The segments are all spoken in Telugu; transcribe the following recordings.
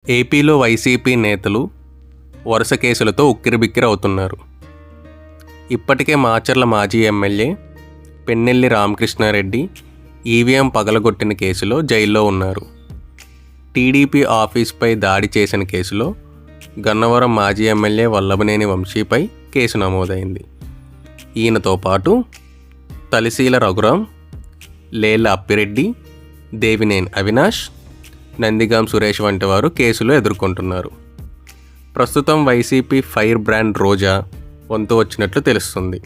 ఏపీలో వైసీపీ నేతలు వరుస కేసులతో ఉక్కిరిబిక్కిరవుతున్నారు. ఇప్పటికే మాచర్ల మాజీ ఎమ్మెల్యే పెన్నెల్లి రామకృష్ణారెడ్డి ఈవీఎం పగలగొట్టిన కేసులో జైల్లో ఉన్నారు. టీడీపీ ఆఫీస్పై దాడి చేసిన కేసులో గన్నవరం మాజీ ఎమ్మెల్యే వల్లభనేని వంశీపై కేసు నమోదైంది. ఈయనతో పాటు తలిశీల రఘురాం, లేళ్ల అప్పిరెడ్డి, దేవినేని అవినాష్, నందిగాం సురేష్ వంటి వారు కేసులు ఎదుర్కొంటున్నారు. ప్రస్తుతం వైసీపీ ఫైర్ బ్రాండ్ రోజా వంతు వచ్చినట్లు తెలుస్తుంది.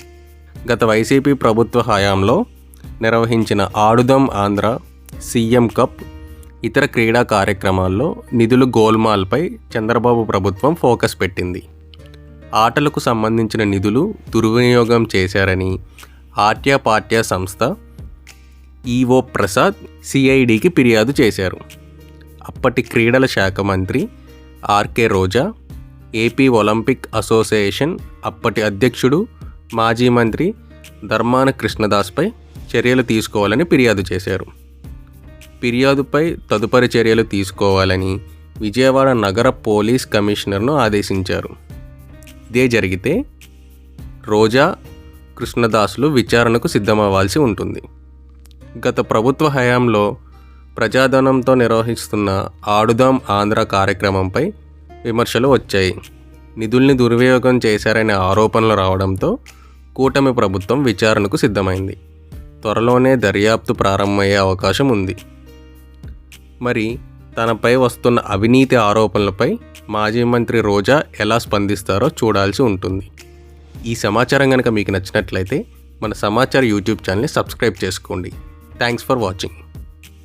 గత వైసీపీ ప్రభుత్వ హయాంలో నిర్వహించిన ఆడుదాం ఆంధ్ర, సీఎం కప్, ఇతర క్రీడా కార్యక్రమాల్లో నిధులు గోల్మాల్పై చంద్రబాబు ప్రభుత్వం ఫోకస్ పెట్టింది. ఆటలకు సంబంధించిన నిధులు దుర్వినియోగం చేశారని ఆట్యాపాట్యా సంస్థ ఈవో ప్రసాద్ సిఐడికి ఫిర్యాదు చేశారు. అప్పటి క్రీడల శాఖ మంత్రి ఆర్కే రోజా, ఏపీ ఒలింపిక్ అసోసియేషన్ అప్పటి అధ్యక్షుడు మాజీ మంత్రి ధర్మాన కృష్ణదాస్పై చర్యలు తీసుకోవాలని ఫిర్యాదు చేశారు. ఫిర్యాదుపై తదుపరి చర్యలు తీసుకోవాలని విజయవాడ నగర పోలీస్ కమిషనర్ను ఆదేశించారు. ఇదే జరిగితే రోజా, కృష్ణదాసులు విచారణకు సిద్ధమవ్వాల్సి ఉంటుంది. గత ప్రభుత్వ హయాంలో ప్రజాధనంతో నిర్వహిస్తున్న ఆడుదాం ఆంధ్ర కార్యక్రమంపై విమర్శలు వచ్చాయి. నిధుల్ని దుర్వినియోగం చేశారనే ఆరోపణలు రావడంతో కూటమి ప్రభుత్వం విచారణకు సిద్ధమైంది. త్వరలోనే దర్యాప్తు ప్రారంభమయ్యే అవకాశం ఉంది. మరి తనపై వస్తున్న అవినీతి ఆరోపణలపై మాజీ మంత్రి రోజా ఎలా స్పందిస్తారో చూడాల్సి ఉంటుంది. ఈ సమాచారం కనుక మీకు నచ్చినట్లయితే మన సమాచార్ యూట్యూబ్ ఛానల్ని సబ్స్క్రైబ్ చేసుకోండి. Thanks for watching.